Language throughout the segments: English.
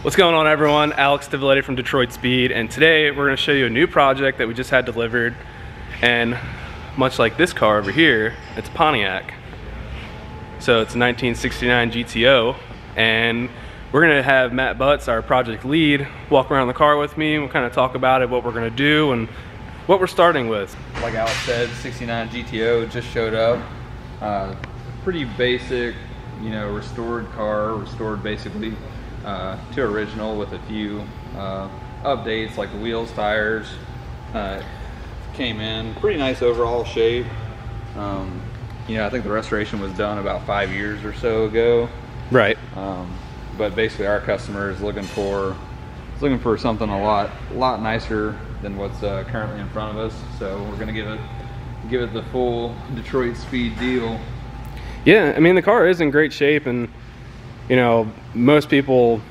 What's going on, everyone? Alex Divilletti from Detroit Speed, and today we're going to show you a new project that we just had delivered. And much like this car over here, it's a Pontiac. So it's a 1969 GTO, and we're going to have Matt Butts, our project lead, walk around the car with me, and we'll kind of talk about it, what we're going to do, and what we're starting with. Like Alex said, 69 GTO just showed up. Pretty basic, you know, restored car, restored basically to original with a few updates like the wheels, tires. Came in pretty nice overall shape. You know, I think the restoration was done about 5 years or so ago. Right. But basically, our customer is looking for something a lot nicer than what's currently in front of us. So we're gonna give it the full Detroit Speed deal. Yeah, I mean, the car is in great shape, and you know, most people,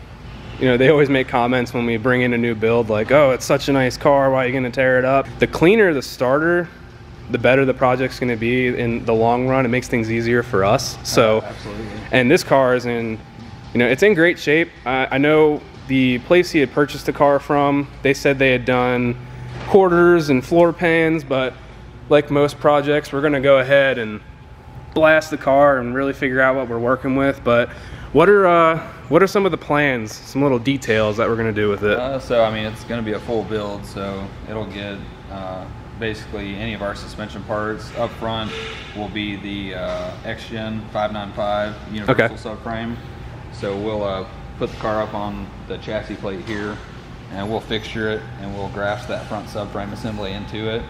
you know, they always make comments when we bring in a new build like, oh, it's such a nice car, why are you gonna tear it up? The cleaner the starter, the better the project's gonna be in the long run. It makes things easier for us. So Absolutely. And this car is in, you know, it's in great shape. I know the place he had purchased the car from, they said they had done quarters and floor pans, but like most projects, we're gonna go ahead and blast the car and really figure out what we're working with. But what are some of the plans, some little details that we're going to do with it? So I mean, it's going to be a full build, so it'll get basically any of our suspension parts. Up front will be the X-Gen 595 universal subframe. So we'll put the car up on the chassis plate here, and we'll fixture it, and we'll graft that front subframe assembly into it.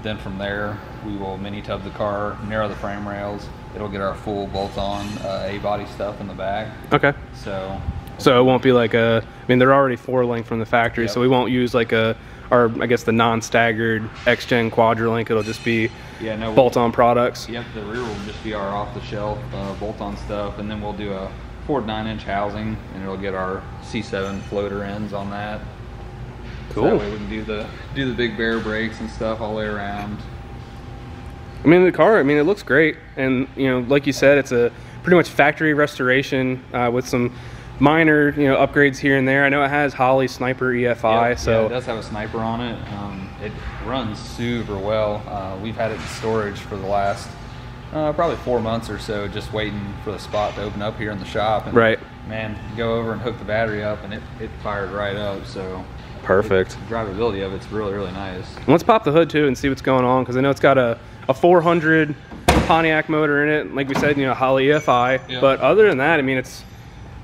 Then from there, we will mini tub the car, narrow the frame rails. It'll get our full bolt-on A-body stuff in the back. Okay. So it won't be like a, I mean, they're already 4-link from the factory, so we won't use like I guess the non-staggered X-Gen Quadrolink. It'll just be bolt-on products. Yep, the rear will just be our off-the-shelf bolt-on stuff, and then we'll do a 4 to 9 inch housing, and it'll get our C7 floater ends on that. Cool. So that way we can do the big bear brakes and stuff all the way around. I mean, the car, I mean, it looks great, and you know, like you said, it's a pretty much factory restoration with some minor, you know, upgrades here and there. I know it has Holley Sniper EFI, so yeah, it does have a sniper on it. It runs super well. We've had it in storage for the last probably 4 months or so, just waiting for the spot to open up here in the shop. And man, go over and hook the battery up, and it fired right up. So perfect. The drivability of it's really nice. Let's pop the hood too and see what's going on, because I know it's got a 400 Pontiac motor in it. Like we said, you know, Holley EFI. But other than that, I mean, it's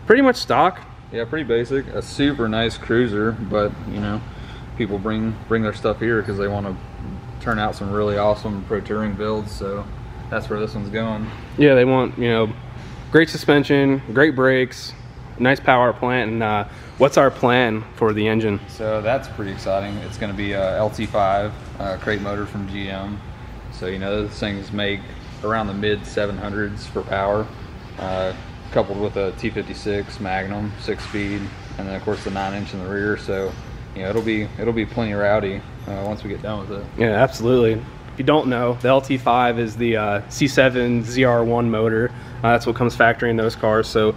pretty much stock. Yeah, pretty basic. A super nice cruiser, but you know, people bring their stuff here because they want to turn out some really awesome pro touring builds. So that's where this one's going. Yeah, they want, you know, great suspension, great brakes, nice power plant. And what's our plan for the engine? So that's pretty exciting. It's going to be a LT5 crate motor from GM. So, you know, those things make around the mid 700s for power, coupled with a T56 Magnum 6-speed, and then of course the 9-inch in the rear. So, you know, it'll be plenty rowdy once we get done with it. Yeah, absolutely. If you don't know, the LT5 is the C7 ZR1 motor. That's what comes factory in those cars. So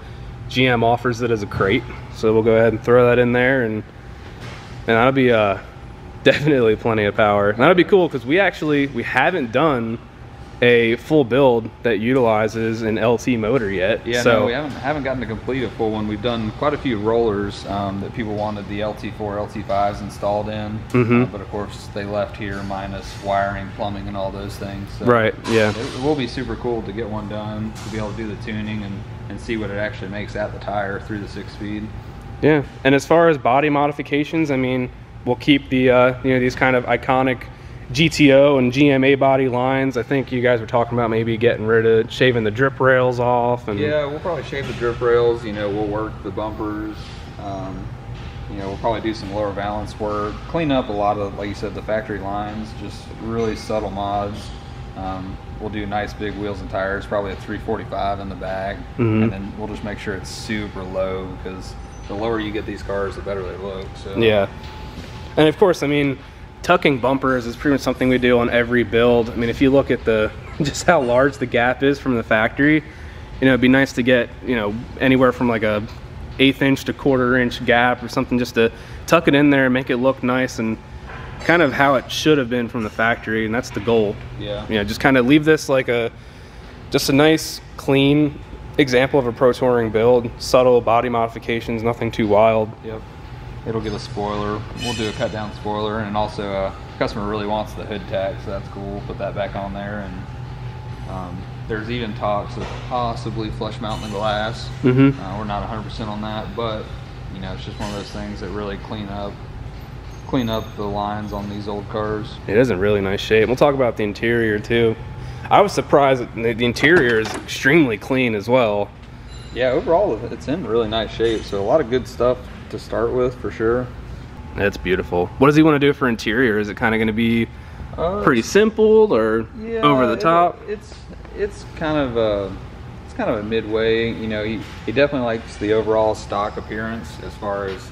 GM offers it as a crate. So we'll go ahead and throw that in there, and that'll be definitely plenty of power. And that'll be cool because we haven't done a full build that utilizes an LT motor yet. Yeah, so no, we haven't gotten to complete a full one. We've done quite a few rollers that people wanted the LT4, LT5s installed in, but of course they left here minus wiring, plumbing, and all those things. So right, yeah. It will be super cool to get one done, to be able to do the tuning and see what it actually makes at the tire through the 6-speed. Yeah, and as far as body modifications, I mean, we'll keep the, you know, these kind of iconic GTO and GMA body lines. I think you guys were talking about maybe shaving the drip rails off. And yeah, we'll probably shave the drip rails. You know, we'll work the bumpers. You know, we'll probably do some lower valance work, clean up a lot of, like you said, the factory lines, just really subtle mods. We'll do nice big wheels and tires, probably a 345 in the back, and then we'll just make sure it's super low, because the lower you get these cars, the better they look. So yeah. And of course, I mean, tucking bumpers is pretty much something we do on every build. I mean, if you look at just how large the gap is from the factory, you know, it'd be nice to get, you know, anywhere from like a 1/8 inch to 1/4 inch gap or something, just to tuck it in there and make it look nice and kind of how it should have been from the factory, and that's the goal. Yeah. You know, just kind of leave this like just a nice, clean example of a Pro Touring build. Subtle body modifications, nothing too wild. Yep. It'll get a spoiler. We'll do a cut down spoiler, and also customer really wants the hood tag, so that's cool. We'll put that back on there, and there's even talks of possibly flush mounting the glass. We're not 100% on that, but you know, it's just one of those things that really clean up the lines on these old cars. It is in really nice shape. We'll talk about the interior too. I was surprised that the interior is extremely clean as well. Yeah, overall it's in really nice shape, so a lot of good stuff to start with for sure. That's beautiful. What does he want to do for interior? Is it kind of going to be pretty simple or over the top? It's kind of a midway. You know, he definitely likes the overall stock appearance as far as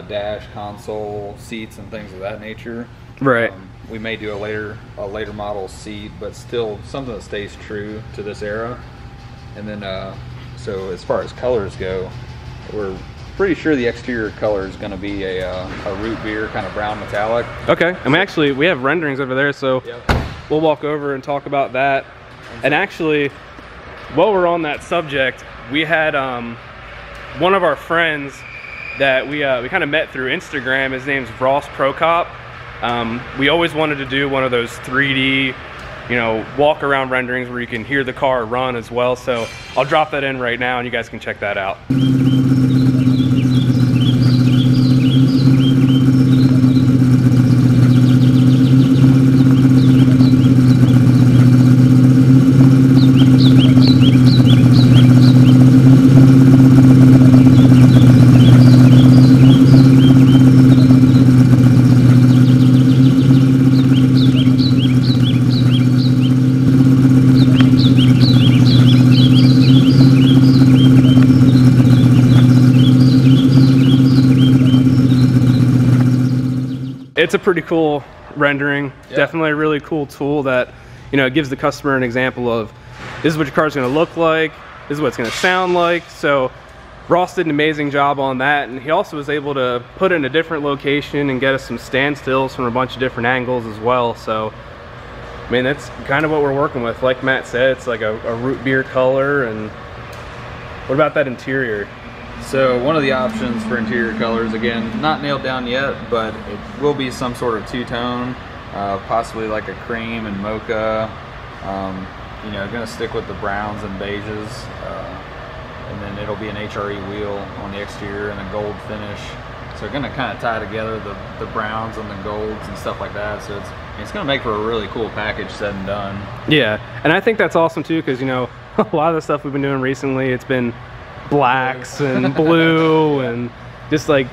dash, console, seats, and things of that nature. Right. We may do a later model seat, but still something that stays true to this era. And then so as far as colors go, we're pretty sure the exterior color is going to be a root beer kind of brown metallic. Okay. I mean, we have renderings over there, so we'll walk over and talk about that. And actually, while we're on that subject, we had one of our friends that we kind of met through Instagram. His name's Ross Prokop. We always wanted to do one of those 3D, you know, walk around renderings where you can hear the car run as well. So I'll drop that in right now and you guys can check that out. It's a pretty cool rendering. Definitely a really cool tool that, you know, it gives the customer an example of this is what your car's going to look like, this is what it's going to sound like. So Ross did an amazing job on that, and he also was able to put it in a different location and get us some standstills from a bunch of different angles as well. So I mean, that's kind of what we're working with. Like Matt said, it's like a root beer color. And what about that interior? So one of the options for interior colors, again, not nailed down yet, but it will be some sort of two-tone, possibly like a cream and mocha. You know, gonna stick with the browns and beiges, and then it'll be an HRE wheel on the exterior and a gold finish. So we're gonna kind of tie together the browns and the golds and stuff like that. So it's gonna make for a really cool package said and done. Yeah, and I think that's awesome too, because you know, a lot of the stuff we've been doing recently, it's been blacks and blue and just like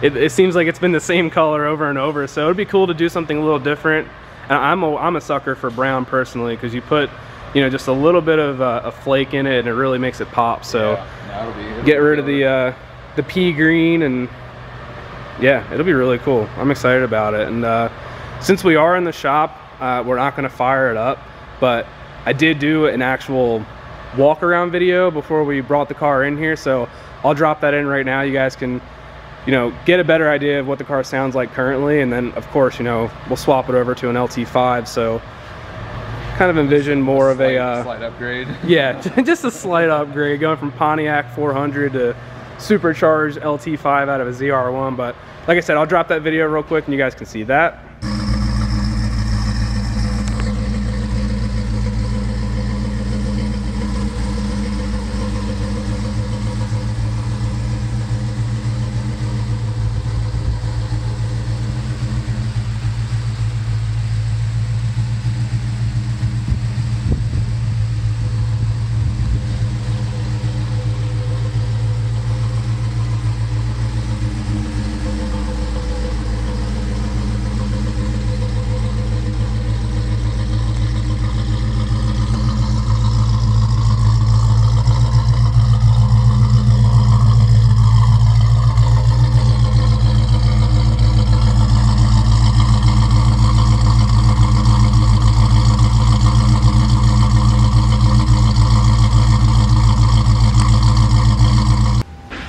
it seems like it's been the same color over and over. So it'd be cool to do something a little different. And I'm a sucker for brown personally, because you put, you know, just a little bit of a flake in it and it really makes it pop. So yeah, it'll get rid of the pea green, and yeah, it'll be really cool. I'm excited about it. And since we are in the shop, we're not going to fire it up, but I did do an actual walk around video before we brought the car in here, so I'll drop that in right now. You guys can, you know, get a better idea of what the car sounds like currently, and then of course, you know, we'll swap it over to an LT5. So kind of envision more of a slight upgrade. Yeah, just a slight upgrade, going from Pontiac 400 to supercharged LT5 out of a ZR1. But like I said, I'll drop that video real quick and you guys can see that.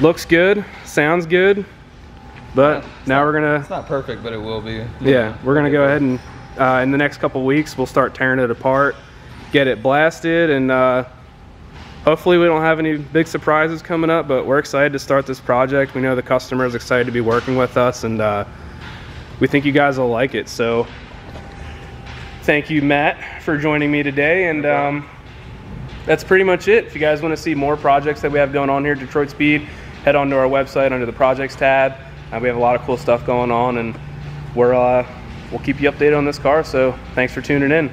Looks good, sounds good, but now we're gonna... It's not perfect, but it will be. Yeah, we're gonna go ahead and in the next couple weeks, we'll start tearing it apart, get it blasted, and hopefully we don't have any big surprises coming up, but we're excited to start this project. We know the customer is excited to be working with us, and we think you guys will like it. So thank you, Matt, for joining me today, and that's pretty much it. If you guys want to see more projects that we have going on here at Detroit Speed, head on to our website under the projects tab. We have a lot of cool stuff going on, and we'll keep you updated on this car. So thanks for tuning in.